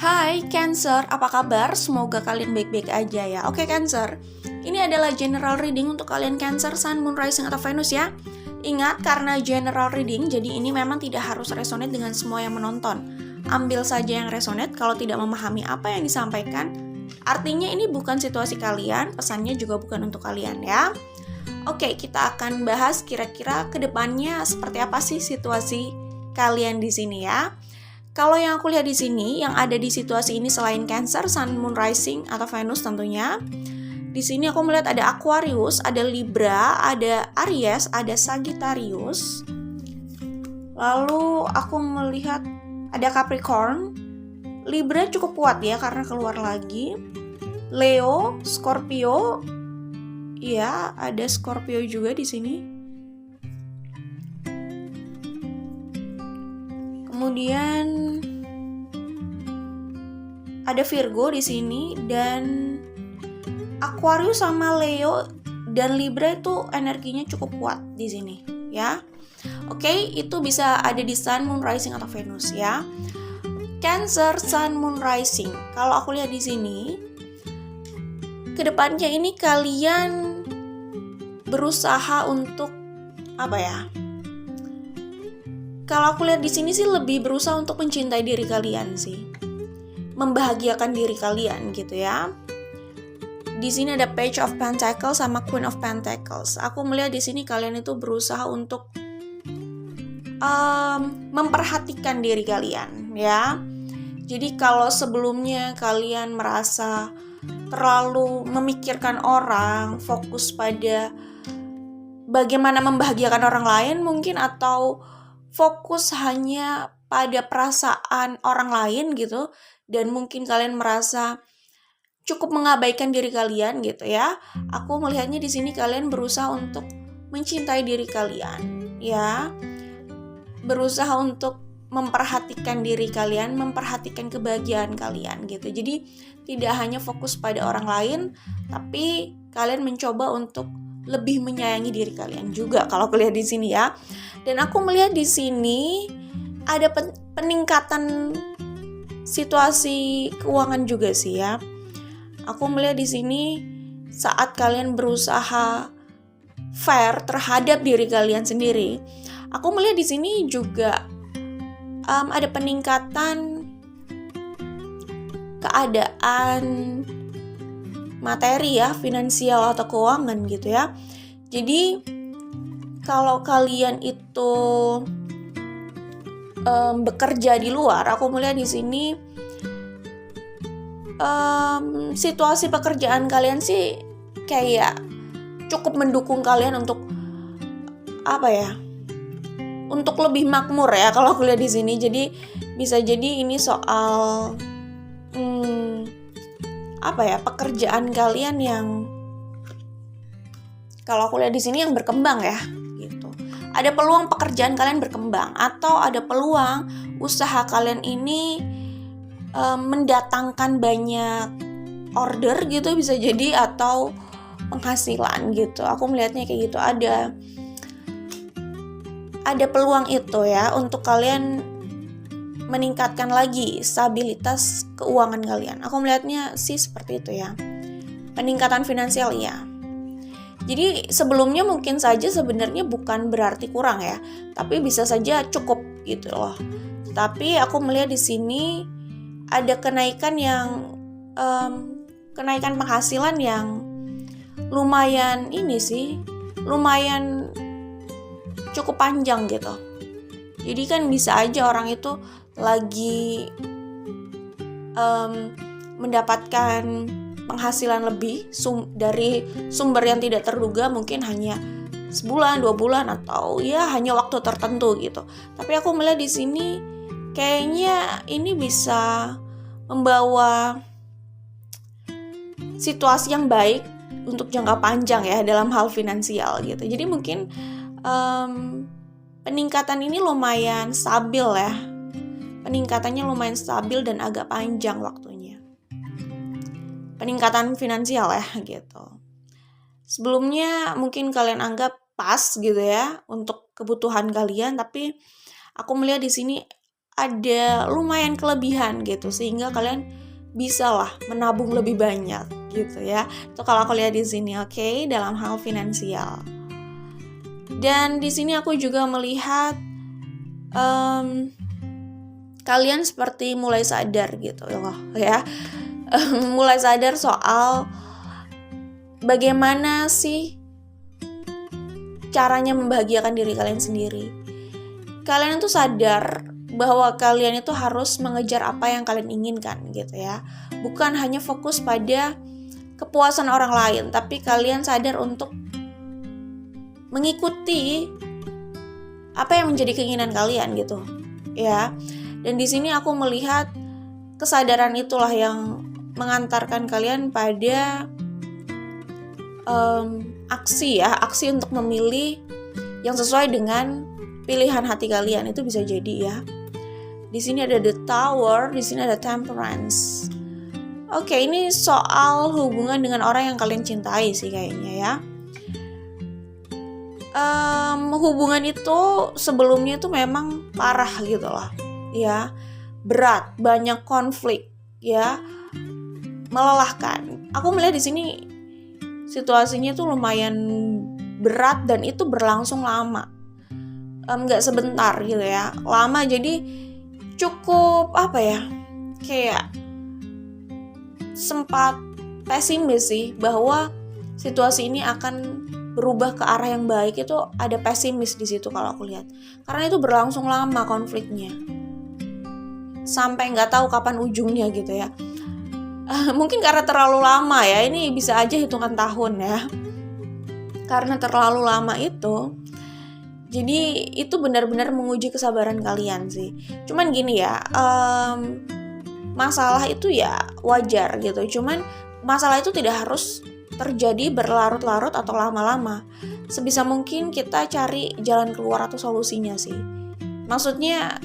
Hai Cancer, apa kabar? Semoga kalian baik-baik aja ya. Oke Cancer, ini adalah general reading untuk kalian Cancer, Sun, Moon, Rising, atau Venus ya. Ingat, karena general reading, jadi ini memang tidak harus resonate dengan semua yang menonton. Ambil saja yang resonate. Kalau tidak memahami apa yang disampaikan, artinya ini bukan situasi kalian, pesannya juga bukan untuk kalian ya. Oke, kita akan bahas kira-kira kedepannya seperti apa sih situasi kalian di sini ya. Kalau yang aku lihat di sini, yang ada di situasi ini selain Cancer, Sun, Moon, Rising, atau Venus tentunya, di sini aku melihat ada Aquarius, ada Libra, ada Aries, ada Sagittarius. Lalu aku melihat ada Capricorn. Libra cukup kuat ya karena keluar lagi. Leo, Scorpio. Iya, ada Scorpio juga di sini. Kemudian ada Virgo di sini, dan Aquarius sama Leo dan Libra itu energinya cukup kuat di sini ya. Oke, itu bisa ada di Sun, Moon, Rising, atau Venus ya. Cancer, Sun, Moon, Rising. Kalau aku lihat di sini, kedepannya ini kalian berusaha untuk apa ya? Kalau aku lihat di sini sih lebih berusaha untuk mencintai diri kalian sih, membahagiakan diri kalian gitu ya. Di sini ada Page of Pentacles sama Queen of Pentacles. Aku melihat di sini kalian itu berusaha untuk memperhatikan diri kalian ya. Jadi kalau sebelumnya kalian merasa terlalu memikirkan orang, fokus pada bagaimana membahagiakan orang lain mungkin, atau fokus hanya pada perasaan orang lain gitu, dan mungkin kalian merasa cukup mengabaikan diri kalian gitu ya. Aku melihatnya di sini kalian berusaha untuk mencintai diri kalian ya. Berusaha untuk memperhatikan diri kalian, memperhatikan kebahagiaan kalian gitu. Jadi tidak hanya fokus pada orang lain, tapi kalian mencoba untuk lebih menyayangi diri kalian juga kalau aku lihat di sini ya. Dan aku melihat di sini ada peningkatan situasi keuangan juga sih ya. Aku melihat di sini saat kalian berusaha fair terhadap diri kalian sendiri. Aku melihat di sini juga ada peningkatan keadaan materi ya, finansial atau keuangan gitu ya. Jadi kalau kalian itu bekerja di luar, aku melihat di sini situasi pekerjaan kalian sih kayak cukup mendukung kalian untuk apa ya? Untuk lebih makmur ya kalau aku lihat di sini. Jadi bisa jadi ini soal apa ya, pekerjaan kalian yang kalau aku lihat di sini yang berkembang ya gitu. Ada peluang pekerjaan kalian berkembang, atau ada peluang usaha kalian ini mendatangkan banyak order gitu bisa jadi, atau penghasilan gitu. Aku melihatnya kayak gitu, ada peluang itu ya untuk kalian meningkatkan lagi stabilitas keuangan kalian. Aku melihatnya sih seperti itu ya. Peningkatan finansial ya. Jadi sebelumnya mungkin saja sebenarnya bukan berarti kurang ya, tapi bisa saja cukup gitu loh. Tapi aku melihat di sini ada kenaikan kenaikan penghasilan yang lumayan ini sih, lumayan cukup panjang gitu. Jadi kan bisa aja orang itu lagi mendapatkan penghasilan lebih dari sumber yang tidak terduga, mungkin hanya sebulan, 2 bulan, atau ya hanya waktu tertentu gitu. Tapi aku melihat di sini kayaknya ini bisa membawa situasi yang baik untuk jangka panjang ya dalam hal finansial gitu. Jadi mungkin peningkatan ini lumayan stabil ya. Peningkatannya lumayan stabil dan agak panjang waktunya. Peningkatan finansial ya gitu. Sebelumnya mungkin kalian anggap pas gitu ya untuk kebutuhan kalian, tapi aku melihat di sini ada lumayan kelebihan gitu, sehingga kalian bisa lah menabung lebih banyak gitu ya. Itu kalau aku lihat di sini, oke, dalam hal finansial. Dan di sini aku juga melihat kalian seperti mulai sadar gitu loh ya. Mulai sadar soal bagaimana sih caranya membahagiakan diri kalian sendiri. Kalian tuh sadar bahwa kalian itu harus mengejar apa yang kalian inginkan gitu ya. Bukan hanya fokus pada kepuasan orang lain, tapi kalian sadar untuk mengikuti apa yang menjadi keinginan kalian gitu ya. Dan di sini aku melihat kesadaran itulah yang mengantarkan kalian pada aksi untuk memilih yang sesuai dengan pilihan hati kalian. Itu bisa jadi ya. Di sini ada the Tower, di sini ada Temperance. Oke, ini soal hubungan dengan orang yang kalian cintai sih kayaknya ya. Hubungan itu sebelumnya itu memang parah gitu loh ya, berat, banyak konflik ya, melelahkan. Aku melihat di sini situasinya tuh lumayan berat dan itu berlangsung lama, nggak sebentar gitu ya, lama. Jadi cukup kayak sempat pesimis sih bahwa situasi ini akan berubah ke arah yang baik. Itu ada pesimis di situ kalau aku lihat, karena itu berlangsung lama konfliknya sampai nggak tahu kapan ujungnya gitu ya. Mungkin karena terlalu lama ya, ini bisa aja hitungan tahun ya, karena terlalu lama itu. Jadi itu benar-benar menguji kesabaran kalian sih. Cuman gini ya, masalah itu ya wajar gitu. Cuman masalah itu tidak harus terjadi berlarut-larut atau lama-lama. Sebisa mungkin kita cari jalan keluar atau solusinya sih. Maksudnya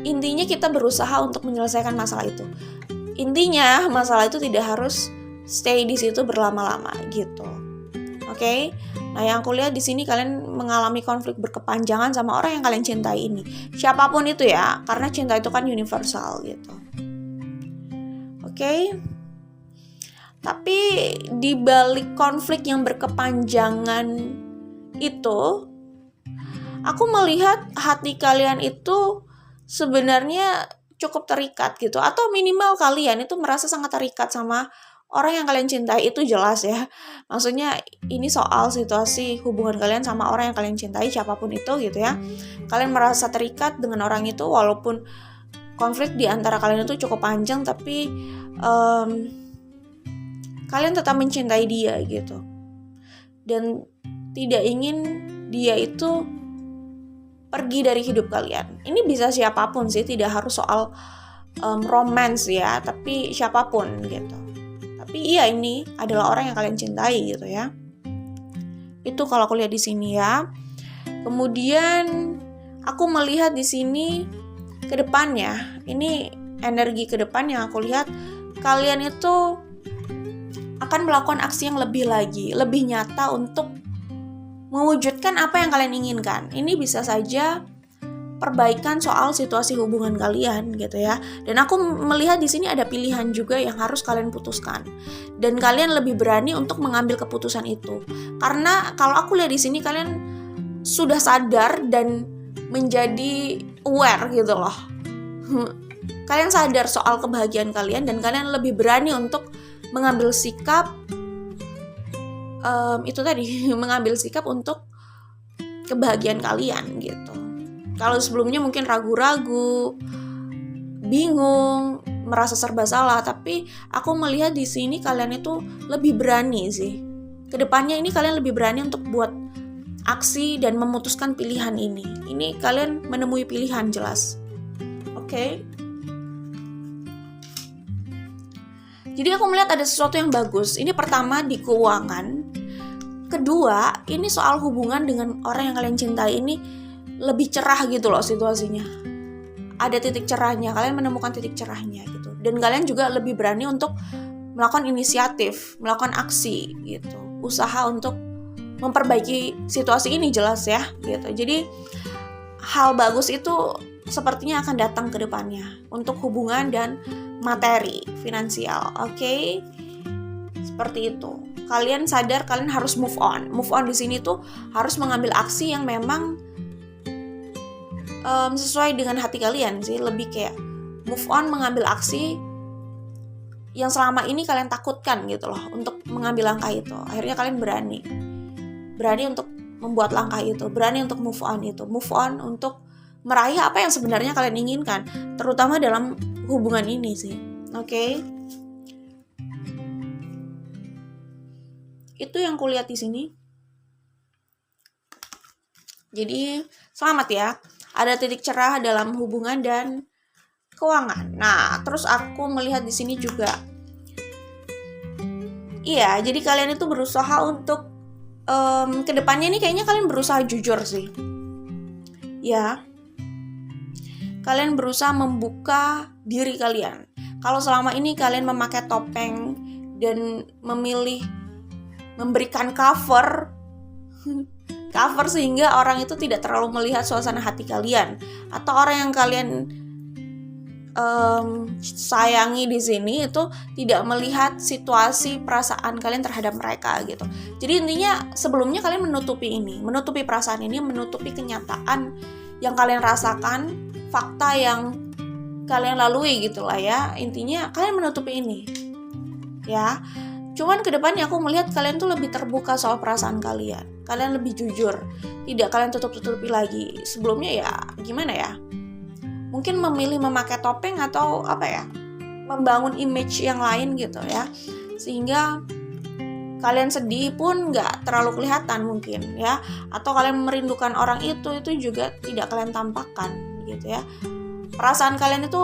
intinya kita berusaha untuk menyelesaikan masalah itu. Intinya masalah itu tidak harus stay di situ berlama-lama gitu. Oke? Nah, yang aku lihat di sini kalian mengalami konflik berkepanjangan sama orang yang kalian cintai ini. Siapapun itu ya, karena cinta itu kan universal gitu. Oke? Tapi di balik konflik yang berkepanjangan itu, aku melihat hati kalian itu sebenarnya cukup terikat gitu, atau minimal kalian itu merasa sangat terikat sama orang yang kalian cintai. Itu jelas ya. Maksudnya ini soal situasi hubungan kalian sama orang yang kalian cintai, siapapun itu gitu ya. Kalian merasa terikat dengan orang itu walaupun konflik di antara kalian itu cukup panjang, tapi kalian tetap mencintai dia gitu. Dan tidak ingin dia itu pergi dari hidup kalian. Ini bisa siapapun sih, tidak harus soal romance ya, tapi siapapun gitu. Tapi iya, ini adalah orang yang kalian cintai gitu ya. Itu kalau aku lihat di sini ya. Kemudian aku melihat di sini ke depannya. Ini energi ke depan yang aku lihat, kalian itu akan melakukan aksi yang lebih lagi, lebih nyata untuk mewujudkan apa yang kalian inginkan. Ini bisa saja perbaikan soal situasi hubungan kalian gitu ya. Dan aku melihat di sini ada pilihan juga yang harus kalian putuskan. Dan kalian lebih berani untuk mengambil keputusan itu. Karena kalau aku lihat di sini kalian sudah sadar dan menjadi aware gitu loh. Kalian sadar soal kebahagiaan kalian dan kalian lebih berani untuk mengambil sikap mengambil sikap untuk kebahagiaan kalian gitu. Kalau sebelumnya mungkin ragu-ragu, bingung, merasa serba salah, tapi aku melihat di sini kalian itu lebih berani sih. Kedepannya ini kalian lebih berani untuk buat aksi dan memutuskan pilihan ini. Ini kalian menemui pilihan jelas. Oke. Jadi aku melihat ada sesuatu yang bagus. Ini pertama di keuangan. Kedua, ini soal hubungan dengan orang yang kalian cintai ini lebih cerah gitu loh situasinya. Ada titik cerahnya, kalian menemukan titik cerahnya gitu. Dan kalian juga lebih berani untuk melakukan inisiatif, melakukan aksi gitu. Usaha untuk memperbaiki situasi ini jelas ya gitu. Jadi hal bagus itu sepertinya akan datang ke depannya untuk hubungan dan materi finansial. Oke? Seperti itu. Kalian sadar kalian harus move on. Move on di sini tuh harus mengambil aksi yang memang sesuai dengan hati kalian sih. Lebih kayak move on, mengambil aksi yang selama ini kalian takutkan gitu loh untuk mengambil langkah itu. Akhirnya kalian berani untuk membuat langkah itu, berani untuk move on untuk meraih apa yang sebenarnya kalian inginkan, terutama dalam hubungan ini sih. Oke? Itu yang kulihat di sini. Jadi selamat ya, ada titik cerah dalam hubungan dan keuangan. Nah, terus aku melihat di sini juga, iya, jadi kalian itu berusaha untuk kedepannya ini kayaknya kalian berusaha jujur sih, ya. Kalian berusaha membuka diri kalian. Kalau selama ini kalian memakai topeng dan memilih memberikan cover sehingga orang itu tidak terlalu melihat suasana hati kalian, atau orang yang kalian sayangi di sini itu tidak melihat situasi perasaan kalian terhadap mereka gitu. Jadi intinya sebelumnya kalian menutupi perasaan ini, menutupi kenyataan yang kalian rasakan, fakta yang kalian lalui gitulah ya. Intinya kalian menutupi ini, ya. Cuman kedepannya aku melihat kalian tuh lebih terbuka soal perasaan kalian. Kalian lebih jujur, tidak kalian tutup-tutupi lagi. Sebelumnya ya gimana ya? Mungkin memilih memakai topeng atau apa ya, membangun image yang lain gitu ya, sehingga kalian sedih pun nggak terlalu kelihatan mungkin ya, atau kalian merindukan orang itu juga tidak kalian tampakkan gitu ya. Perasaan kalian itu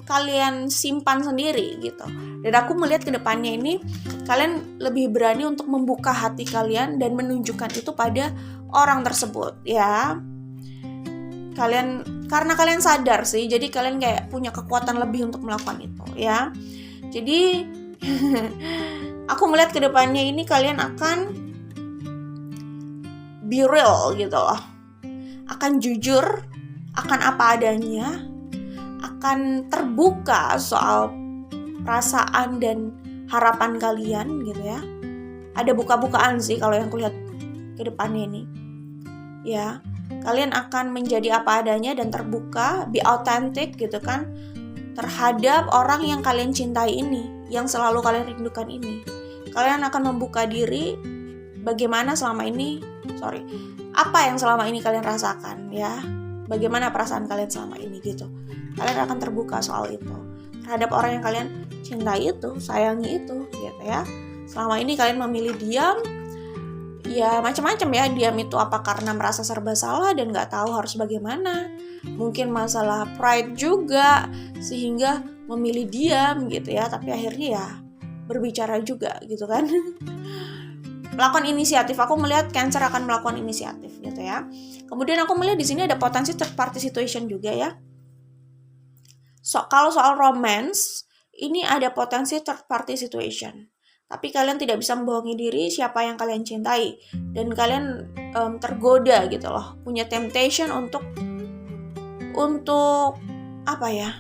kalian simpan sendiri gitu. Dan aku melihat ke depannya ini kalian lebih berani untuk membuka hati kalian dan menunjukkan itu pada orang tersebut ya. Karena kalian sadar sih, jadi kalian kayak punya kekuatan lebih untuk melakukan itu ya. Jadi aku melihat ke depannya ini kalian akan be real gitu loh. Akan jujur, akan apa adanya, akan terbuka soal perasaan dan harapan kalian gitu ya. Ada buka-bukaan sih kalau yang kulihat ke depannya ini ya. Kalian akan menjadi apa adanya dan terbuka, be authentic gitu kan, terhadap orang yang kalian cintai ini, yang selalu kalian rindukan ini. Kalian akan membuka diri apa yang selama ini kalian rasakan ya, bagaimana perasaan kalian selama ini gitu. Kalian akan terbuka soal itu terhadap orang yang kalian cintai itu, sayangi itu gitu ya. Selama ini kalian memilih diam, ya macam-macam ya. Diam itu apa karena merasa serba salah dan gak tahu harus bagaimana, mungkin masalah pride juga sehingga memilih diam gitu ya. Tapi akhirnya ya berbicara juga gitu kan. Melakukan inisiatif, aku melihat Cancer akan melakukan inisiatif gitu ya. Kemudian aku melihat di sini ada potensi third party situation juga ya. Kalau soal romance ini ada potensi third party situation. Tapi kalian tidak bisa membohongi diri siapa yang kalian cintai. Dan kalian tergoda gitu loh. Punya temptation untuk apa ya,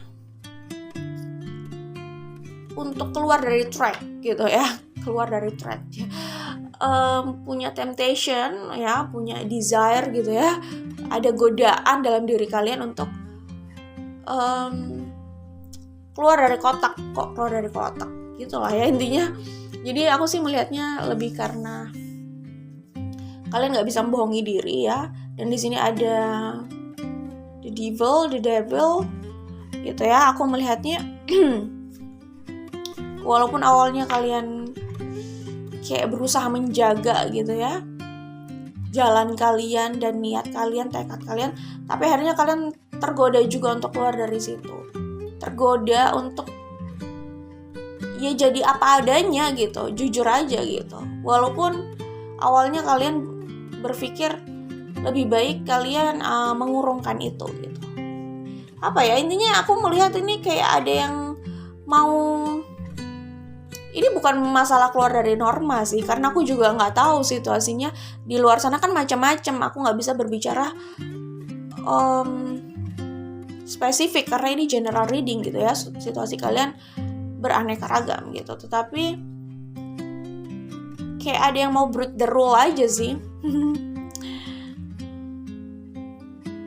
untuk keluar dari track gitu ya. Keluar dari track ya. Punya temptation ya, punya desire gitu ya. Ada godaan dalam diri kalian untuk keluar dari kotak gitu lah ya intinya. Jadi aku sih melihatnya lebih karena kalian nggak bisa membohongi diri ya. Dan di sini ada the devil gitu ya. Aku melihatnya walaupun awalnya kalian kayak berusaha menjaga gitu ya jalan kalian dan niat kalian, tekad kalian, tapi akhirnya kalian tergoda juga untuk keluar dari situ. Tergoda untuk ya jadi apa adanya gitu, jujur aja gitu. Walaupun awalnya kalian berpikir lebih baik kalian mengurungkan itu gitu. Apa ya, intinya aku melihat ini kayak ada yang mau, ini bukan masalah keluar dari norma sih, karena aku juga nggak tahu situasinya di luar sana kan macam-macam. Aku nggak bisa berbicara spesifik karena ini general reading gitu ya, situasi kalian beraneka ragam gitu. Tetapi kayak ada yang mau break the rule aja sih.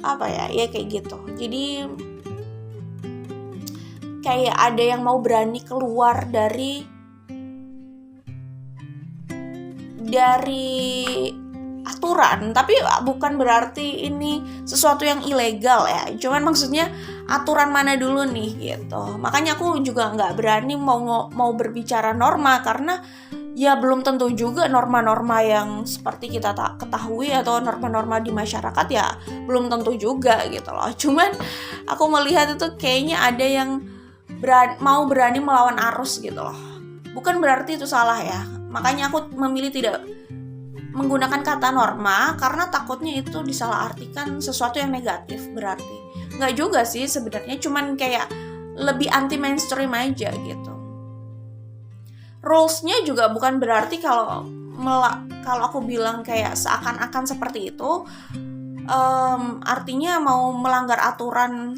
Apa ya kayak gitu. Jadi kayak ada yang mau berani keluar dari aturan, tapi bukan berarti ini sesuatu yang ilegal ya, cuman maksudnya aturan mana dulu nih gitu. Makanya aku juga nggak berani mau berbicara norma, karena ya belum tentu juga norma-norma yang seperti kita ketahui atau norma-norma di masyarakat ya belum tentu juga gitu loh. Cuman aku melihat itu kayaknya ada yang mau berani melawan arus gitu loh. Bukan berarti itu salah ya, makanya aku memilih tidak menggunakan kata norma karena takutnya itu disalahartikan sesuatu yang negatif berarti. Nggak juga sih sebenarnya, cuman kayak lebih anti mainstream aja gitu. Rules-nya juga bukan berarti kalau aku bilang kayak seakan-akan seperti itu artinya mau melanggar aturan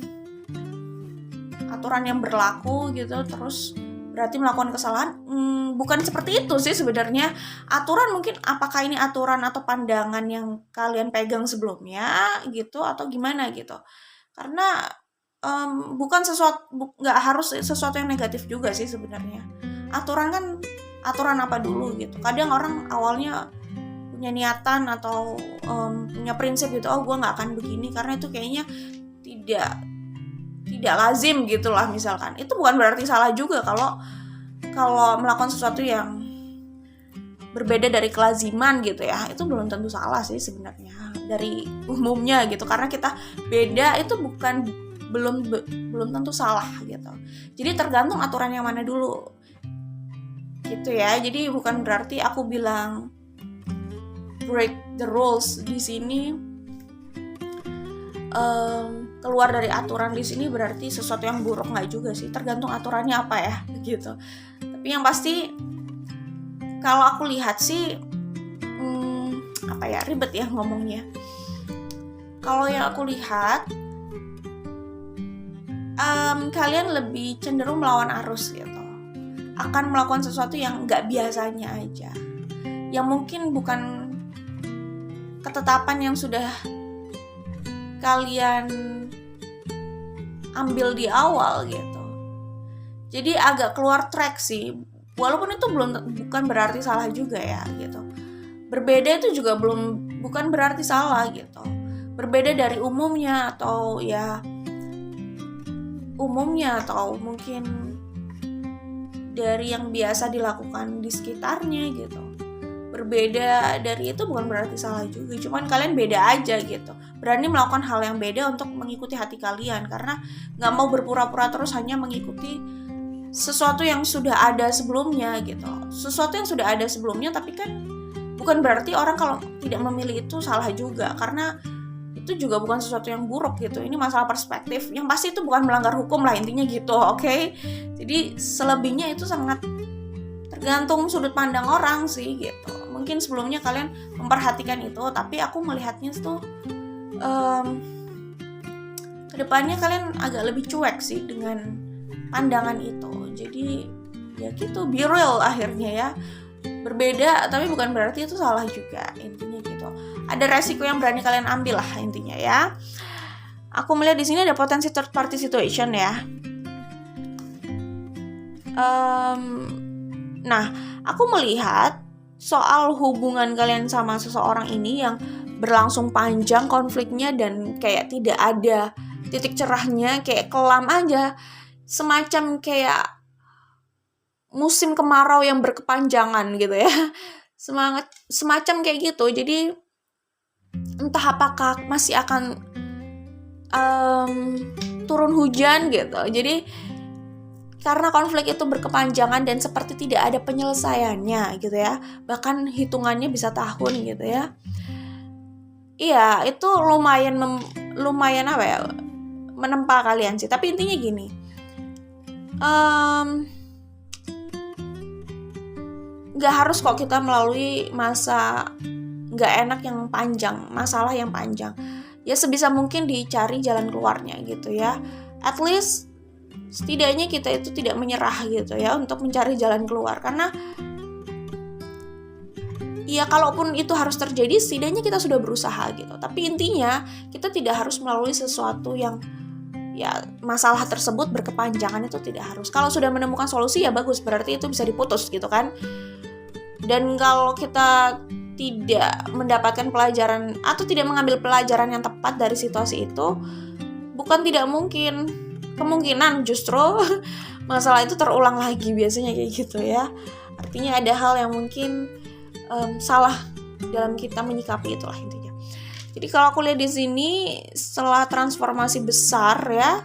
yang berlaku gitu terus berarti melakukan kesalahan. Bukan seperti itu sih sebenarnya. Aturan mungkin apakah ini aturan atau pandangan yang kalian pegang sebelumnya gitu atau gimana gitu. Karena bukan nggak harus sesuatu yang negatif juga sih sebenarnya. Aturan kan aturan apa dulu gitu. Kadang orang awalnya punya niatan atau punya prinsip gitu, oh gue nggak akan begini karena itu kayaknya tidak lazim gitulah misalkan. Itu bukan berarti salah juga kalau melakukan sesuatu yang berbeda dari kelaziman gitu ya. Itu belum tentu salah sih sebenarnya dari umumnya gitu. Karena kita beda itu belum tentu salah gitu. Jadi tergantung aturan yang mana dulu. Gitu ya. Jadi bukan berarti aku bilang break the rules di sini keluar dari aturan di sini berarti sesuatu yang buruk, nggak juga sih, tergantung aturannya apa ya gitu. Tapi yang pasti kalau aku lihat sih ribet ya ngomongnya. Kalau yang aku lihat kalian lebih cenderung melawan arus gitu, akan melakukan sesuatu yang nggak biasanya aja, yang mungkin bukan ketetapan yang sudah kalian ambil di awal gitu. Jadi agak keluar track sih. Walaupun itu bukan berarti salah juga ya gitu. Berbeda itu juga bukan berarti salah gitu. Berbeda dari umumnya atau mungkin dari yang biasa dilakukan di sekitarnya gitu. Berbeda dari itu bukan berarti salah juga, cuman kalian beda aja gitu. Berani melakukan hal yang beda untuk mengikuti hati kalian, karena gak mau berpura-pura terus hanya mengikuti sesuatu yang sudah ada sebelumnya gitu. Sesuatu yang sudah ada sebelumnya, tapi kan bukan berarti orang kalau tidak memilih itu salah juga, karena itu juga bukan sesuatu yang buruk gitu. Ini masalah perspektif, yang pasti itu bukan melanggar hukum lah intinya gitu, oke? Jadi selebihnya itu sangat tergantung sudut pandang orang sih gitu. Mungkin sebelumnya kalian memperhatikan itu, tapi aku melihatnya tuh kedepannya kalian agak lebih cuek sih dengan pandangan itu. Jadi ya gitu, be real akhirnya ya. Berbeda tapi bukan berarti itu salah juga, intinya gitu. Ada resiko yang berani kalian ambil lah intinya ya. Aku melihat di sini ada potensi third party situation ya. Nah, aku melihat soal hubungan kalian sama seseorang ini yang berlangsung panjang konfliknya dan kayak tidak ada titik cerahnya, kayak kelam aja. Semacam kayak musim kemarau yang berkepanjangan gitu ya. Semacam kayak gitu. Jadi entah apakah masih akan turun hujan gitu. Jadi karena konflik itu berkepanjangan dan seperti tidak ada penyelesaiannya gitu ya. Bahkan hitungannya bisa tahun gitu ya. Iya, itu lumayan menempa kalian sih. Tapi intinya gini. Gak harus kok kita melalui masa gak enak yang panjang, masalah yang panjang. ya sebisa mungkin dicari jalan keluarnya gitu ya. At least setidaknya kita itu tidak menyerah gitu ya untuk mencari jalan keluar, karena ya kalaupun itu harus terjadi setidaknya kita sudah berusaha gitu. Tapi intinya kita tidak harus melalui sesuatu yang ya masalah tersebut berkepanjangan, itu tidak harus. Kalau sudah menemukan solusi ya bagus, berarti itu bisa diputus gitu kan. Dan kalau kita tidak mendapatkan pelajaran atau tidak mengambil pelajaran yang tepat dari situasi itu, bukan tidak mungkin, kemungkinan justru masalah itu terulang lagi, biasanya kayak gitu ya. Artinya ada hal yang mungkin salah dalam kita menyikapi, itulah intinya. Jadi kalau aku lihat di sini, setelah transformasi besar ya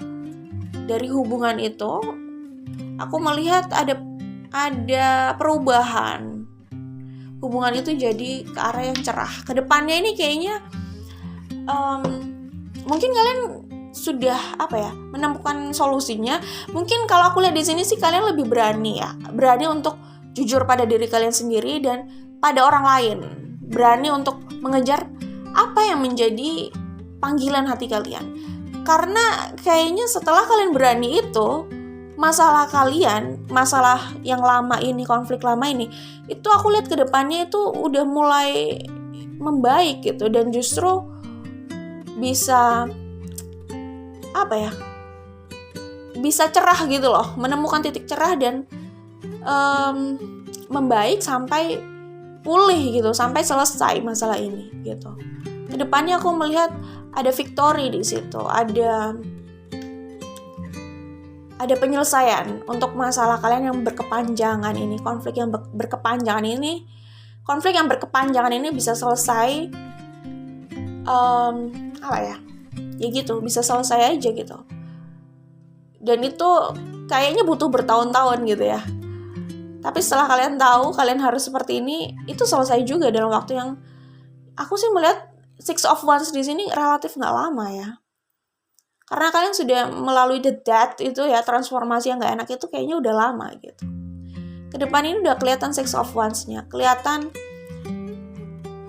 dari hubungan itu, aku melihat ada perubahan. Hubungan itu jadi ke arah yang cerah. Kedepannya ini kayaknya mungkin kalian sudah menemukan solusinya. Mungkin kalau aku lihat di sini sih kalian lebih berani untuk jujur pada diri kalian sendiri dan pada orang lain. Berani untuk mengejar apa yang menjadi panggilan hati kalian. Karena kayaknya setelah kalian berani itu, masalah kalian, masalah yang lama ini, konflik lama ini, itu aku lihat ke depannya itu udah mulai membaik gitu, dan justru bisa bisa cerah gitu loh, menemukan titik cerah dan membaik sampai pulih gitu, sampai selesai masalah ini gitu. Kedepannya aku melihat ada victory di situ, ada penyelesaian untuk masalah kalian yang berkepanjangan ini, konflik yang berkepanjangan ini bisa selesai, ya gitu, bisa selesai aja gitu. Dan itu kayaknya butuh bertahun-tahun gitu ya. Tapi setelah kalian tahu kalian harus seperti ini, itu selesai juga dalam waktu yang aku sih melihat 6 of Wands di sini relatif nggak lama ya. Karena kalian sudah melalui the death itu ya, transformasi yang gak enak itu kayaknya udah lama gitu. Kedepan ini udah kelihatan 6 of Wands-nya, kelihatan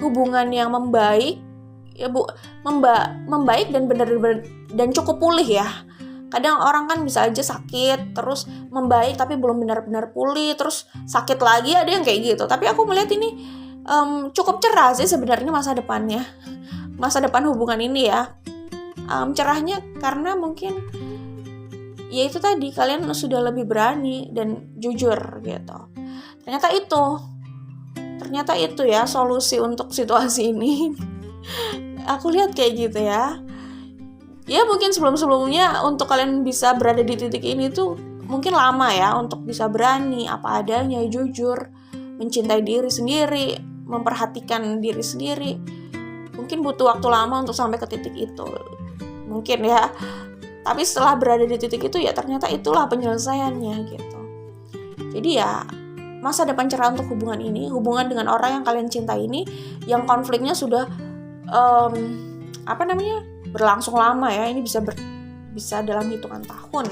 hubungan yang membaik, ya membaik dan benar-benar dan cukup pulih ya. Kadang orang kan bisa aja sakit, terus membaik tapi belum benar-benar pulih, terus sakit lagi, ada yang kayak gitu. Tapi aku melihat ini cukup cerah sih sebenarnya masa depan hubungan ini ya. Cerahnya karena mungkin ya itu tadi, kalian sudah lebih berani dan jujur gitu. Ternyata itu ya solusi untuk situasi ini. Aku lihat kayak gitu ya. Ya mungkin sebelumnya untuk kalian bisa berada di titik ini tuh mungkin lama ya, untuk bisa berani apa adanya, jujur, mencintai diri sendiri, memperhatikan diri sendiri. Mungkin butuh waktu lama untuk sampai ke titik itu. Mungkin ya, tapi setelah berada di titik itu ya ternyata itulah penyelesaiannya gitu. Jadi ya masa depan cerah untuk hubungan ini, hubungan dengan orang yang kalian cintai ini, yang konfliknya sudah berlangsung lama ya, ini bisa dalam hitungan tahun.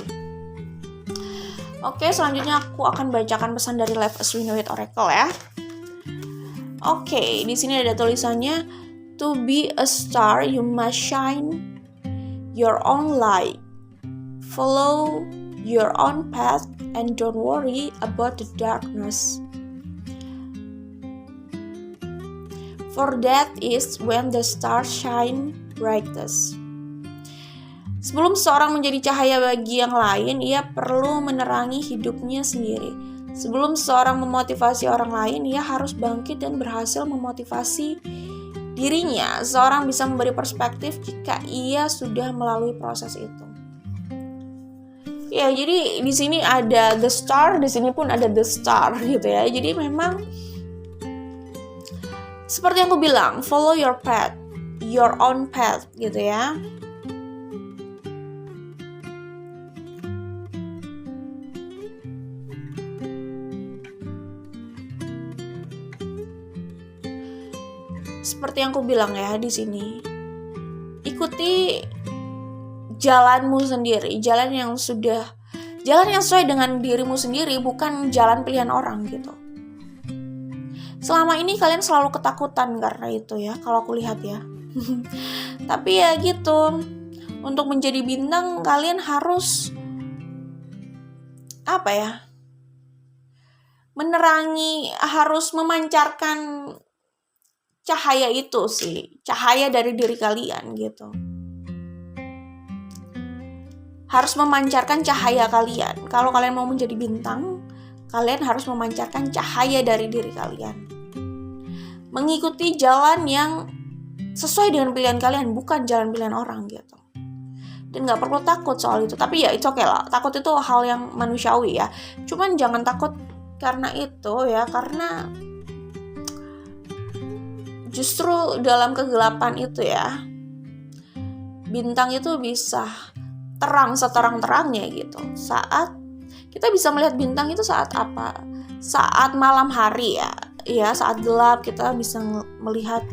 Oke, selanjutnya aku akan bacakan pesan dari Life as We Know It Oracle ya. Oke, di sini ada tulisannya, to be a star you must shine your own light. Follow your own path and don't worry about the darkness. For that is when the stars shine brightest. Sebelum seseorang menjadi cahaya bagi yang lain, ia perlu menerangi hidupnya sendiri. Sebelum seseorang memotivasi orang lain, ia harus bangkit dan berhasil memotivasi dirinya. Seorang bisa memberi perspektif jika ia sudah melalui proses itu. Ya, jadi di sini ada the star, di sini pun ada the star gitu ya. Jadi memang seperti yang aku bilang, follow your path, your own path gitu ya. Seperti yang aku bilang ya di sini, ikuti jalanmu sendiri, jalan yang sesuai dengan dirimu sendiri, bukan jalan pilihan orang gitu. Selama ini kalian selalu ketakutan karena itu ya, kalau aku lihat ya. Tapi ya gitu, untuk menjadi bintang kalian harus menerangi, harus memancarkan cahaya itu sih, cahaya dari diri kalian gitu. Harus memancarkan cahaya kalian. Kalau kalian mau menjadi bintang, kalian harus memancarkan cahaya dari diri kalian. Mengikuti jalan yang sesuai dengan pilihan kalian, bukan jalan pilihan orang gitu. Dan gak perlu takut soal itu. Tapi ya it's okay lah, takut itu hal yang manusiawi ya. Cuman jangan takut karena itu ya, karena justru dalam kegelapan itu ya, bintang itu bisa terang seterang-terangnya gitu. Saat kita bisa melihat bintang itu saat apa? Saat malam hari ya saat gelap kita bisa melihat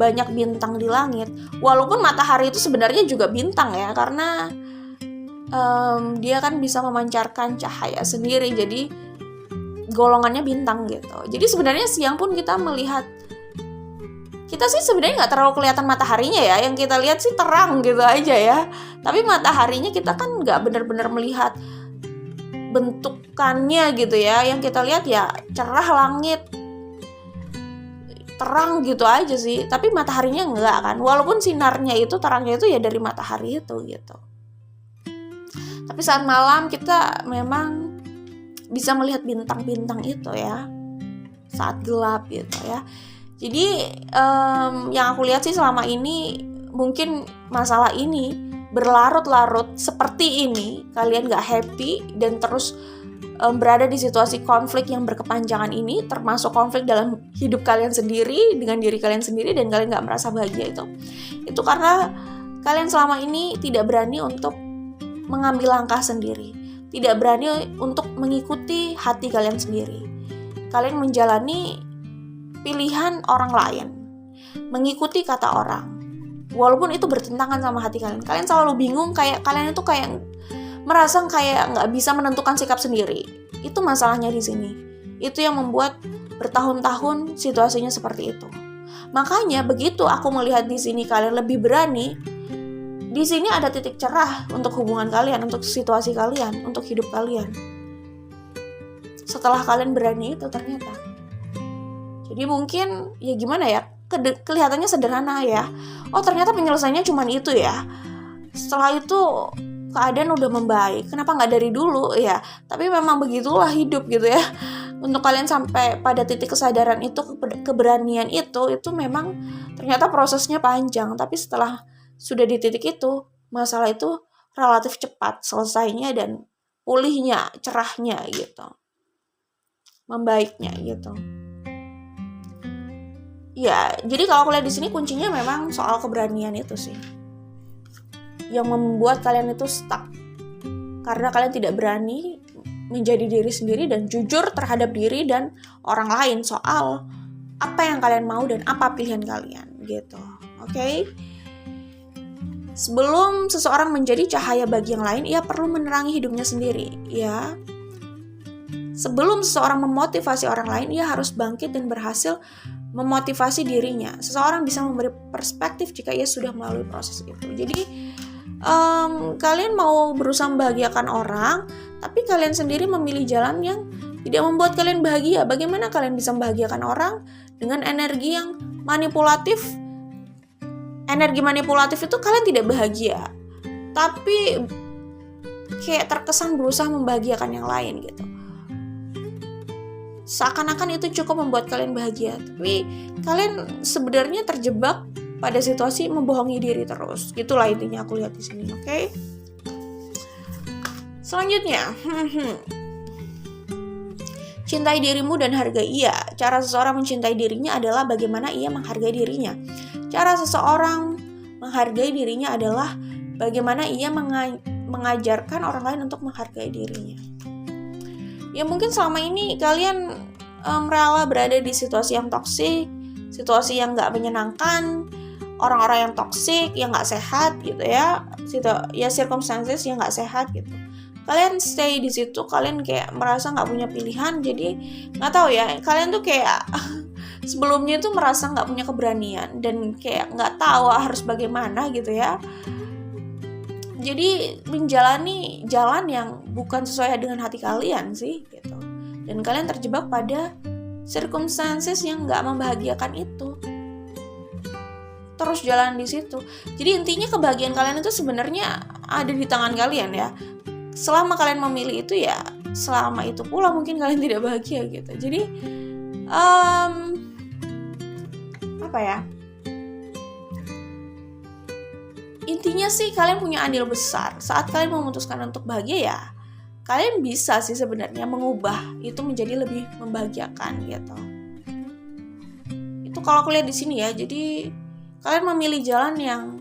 banyak bintang di langit. Walaupun matahari itu sebenarnya juga bintang ya, karena dia kan bisa memancarkan cahaya sendiri, jadi golongannya bintang gitu. Jadi sebenarnya siang pun kita melihat, kita sih sebenarnya nggak terlalu kelihatan mataharinya ya, yang kita lihat sih terang gitu aja ya. Tapi mataharinya kita kan nggak benar-benar melihat bentukannya gitu ya. Yang kita lihat ya cerah, langit terang gitu aja sih. Tapi mataharinya enggak kan. Walaupun sinarnya itu, terangnya itu ya dari matahari itu gitu. Tapi saat malam kita memang bisa melihat bintang-bintang itu ya, saat gelap gitu ya. Jadi yang aku lihat sih selama ini, mungkin masalah ini berlarut-larut seperti ini, kalian gak happy dan terus berada di situasi konflik yang berkepanjangan ini, termasuk konflik dalam hidup kalian sendiri, dengan diri kalian sendiri, dan kalian gak merasa bahagia itu karena kalian selama ini tidak berani untuk mengambil langkah sendiri, tidak berani untuk mengikuti hati kalian sendiri. Kalian menjalani pilihan orang lain, mengikuti kata orang, walaupun itu bertentangan sama hati kalian. Kalian selalu bingung, kayak kalian itu kayak merasa kayak nggak bisa menentukan sikap sendiri. Itu masalahnya di sini. Itu yang membuat bertahun-tahun situasinya seperti itu. Makanya begitu aku melihat di sini kalian lebih berani, di sini ada titik cerah untuk hubungan kalian, untuk situasi kalian, untuk hidup kalian. Setelah kalian berani itu ternyata. Jadi mungkin ya gimana ya, kelihatannya sederhana ya. Oh ternyata penyelesaiannya cuma itu ya. Setelah itu keadaan udah membaik. Kenapa nggak dari dulu ya? Tapi memang begitulah hidup gitu ya. Untuk kalian sampai pada titik kesadaran itu, keberanian itu memang ternyata prosesnya panjang. Tapi setelah sudah di titik itu, masalah itu relatif cepat selesainya dan pulihnya, cerahnya gitu, membaiknya gitu. Ya, jadi kalau aku lihat di sini kuncinya memang soal keberanian itu sih, yang membuat kalian itu stuck karena kalian tidak berani menjadi diri sendiri dan jujur terhadap diri dan orang lain soal apa yang kalian mau dan apa pilihan kalian gitu. Oke? Sebelum seseorang menjadi cahaya bagi yang lain, ia perlu menerangi hidupnya sendiri, ya. Sebelum seseorang memotivasi orang lain, ia harus bangkit dan berhasil memotivasi dirinya. Seseorang bisa memberi perspektif jika ia sudah melalui proses itu. Jadi, kalian mau berusaha membahagiakan orang, tapi kalian sendiri memilih jalan yang tidak membuat kalian bahagia. Bagaimana kalian bisa membahagiakan orang dengan energi yang manipulatif? Energi manipulatif itu kalian tidak bahagia, tapi kayak terkesan berusaha membahagiakan yang lain gitu. Seakan-akan itu cukup membuat kalian bahagia, tapi kalian sebenarnya terjebak pada situasi membohongi diri terus. Gitulah intinya aku lihat di sini, oke? Selanjutnya, cintai dirimu dan hargai ia. Cara seseorang mencintai dirinya adalah bagaimana ia menghargai dirinya. Cara seseorang menghargai dirinya adalah bagaimana ia mengajarkan orang lain untuk menghargai dirinya. Ya mungkin selama ini kalian rela berada di situasi yang toksik, situasi yang gak menyenangkan, orang-orang yang toksik, yang gak sehat gitu ya, circumstances yang gak sehat gitu. Kalian stay di situ, kalian kayak merasa gak punya pilihan, jadi gak tahu ya, kalian tuh kayak sebelumnya itu merasa nggak punya keberanian dan kayak nggak tahu harus bagaimana gitu ya. Jadi menjalani jalan yang bukan sesuai dengan hati kalian sih gitu. Dan kalian terjebak pada circumstances yang nggak membahagiakan itu. Terus jalan di situ. Jadi intinya kebahagiaan kalian itu sebenarnya ada di tangan kalian ya. Selama kalian memilih itu ya, selama itu pula mungkin kalian tidak bahagia gitu. Jadi apa ya? Intinya sih kalian punya andil besar. Saat kalian memutuskan untuk bahagia ya, kalian bisa sih sebenarnya mengubah itu menjadi lebih membahagiakan gitu. Itu kalau aku lihat di sini ya. Jadi kalian memilih jalan yang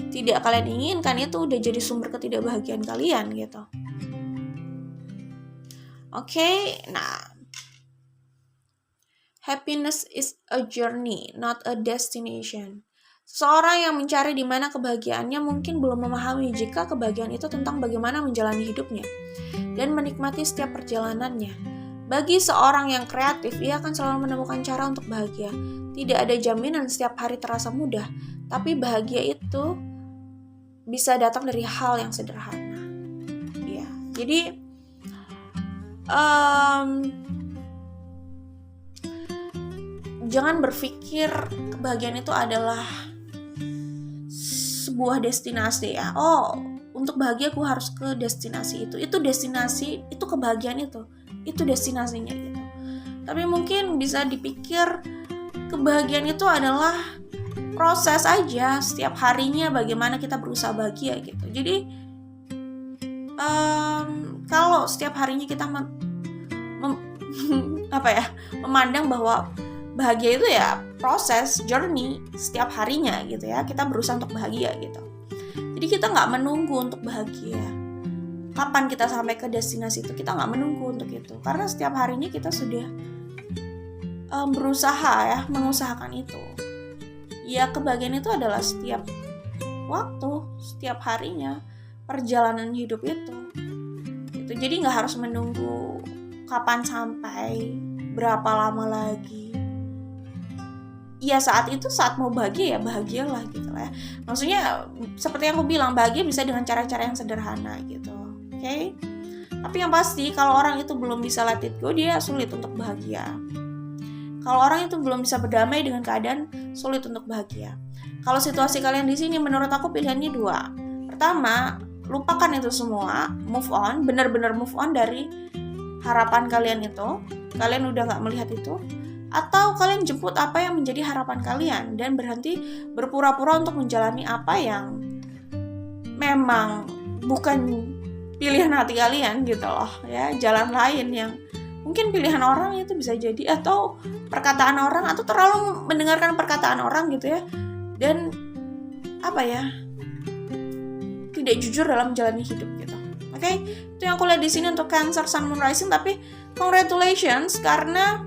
tidak kalian inginkan, itu udah jadi sumber ketidakbahagiaan kalian gitu. Oke, nah, happiness is a journey, not a destination. Seseorang yang mencari di mana kebahagiaannya mungkin belum memahami jika kebahagiaan itu tentang bagaimana menjalani hidupnya dan menikmati setiap perjalanannya. Bagi seorang yang kreatif, ia akan selalu menemukan cara untuk bahagia. Tidak ada jaminan setiap hari terasa mudah, tapi bahagia itu bisa datang dari hal yang sederhana. Ya, jadi jangan berpikir kebahagiaan itu adalah sebuah destinasi ya. Oh, untuk bahagia aku harus ke destinasi itu. Itu destinasi, itu kebahagiaan itu destinasinya gitu. Tapi mungkin bisa dipikir kebahagiaan itu adalah proses aja setiap harinya, bagaimana kita berusaha bahagia gitu. Jadi kalau setiap harinya kita memandang bahwa bahagia itu ya proses, journey setiap harinya gitu ya, kita berusaha untuk bahagia gitu. Jadi kita nggak menunggu untuk bahagia. Kapan kita sampai ke destinasi itu, kita nggak menunggu untuk itu, karena setiap harinya kita sudah berusaha ya, mengusahakan itu. Ya, kebahagiaan itu adalah setiap waktu, setiap harinya, perjalanan hidup itu. Jadi nggak harus menunggu kapan sampai, berapa lama lagi. Ya saat itu, saat mau bahagia ya bahagialah gitu lah ya. Maksudnya seperti yang aku bilang, bahagia bisa dengan cara-cara yang sederhana gitu. Oke? Tapi yang pasti kalau orang itu belum bisa let it go, dia sulit untuk bahagia. Kalau orang itu belum bisa berdamai dengan keadaan, sulit untuk bahagia. Kalau situasi kalian di sini, menurut aku pilihannya dua. Pertama, lupakan itu semua, move on, benar-benar move on dari harapan kalian itu. Kalian udah nggak melihat itu. Atau kalian jemput apa yang menjadi harapan kalian dan berhenti berpura-pura untuk menjalani apa yang memang bukan pilihan hati kalian gitu loh ya. Jalan lain yang mungkin pilihan orang itu bisa jadi, atau perkataan orang, atau terlalu mendengarkan perkataan orang gitu ya, dan tidak jujur dalam menjalani hidup gitu. Oke? Itu yang aku lihat di sini untuk Cancer Sun Moon Rising. Tapi congratulations, karena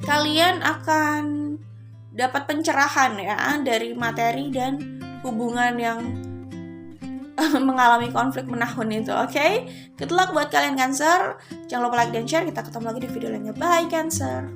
kalian akan dapat pencerahan ya dari materi dan hubungan yang mengalami konflik menahun itu. Oke? Good luck buat kalian Cancer. Jangan lupa like dan share. Kita ketemu lagi di video lainnya. Bye Cancer.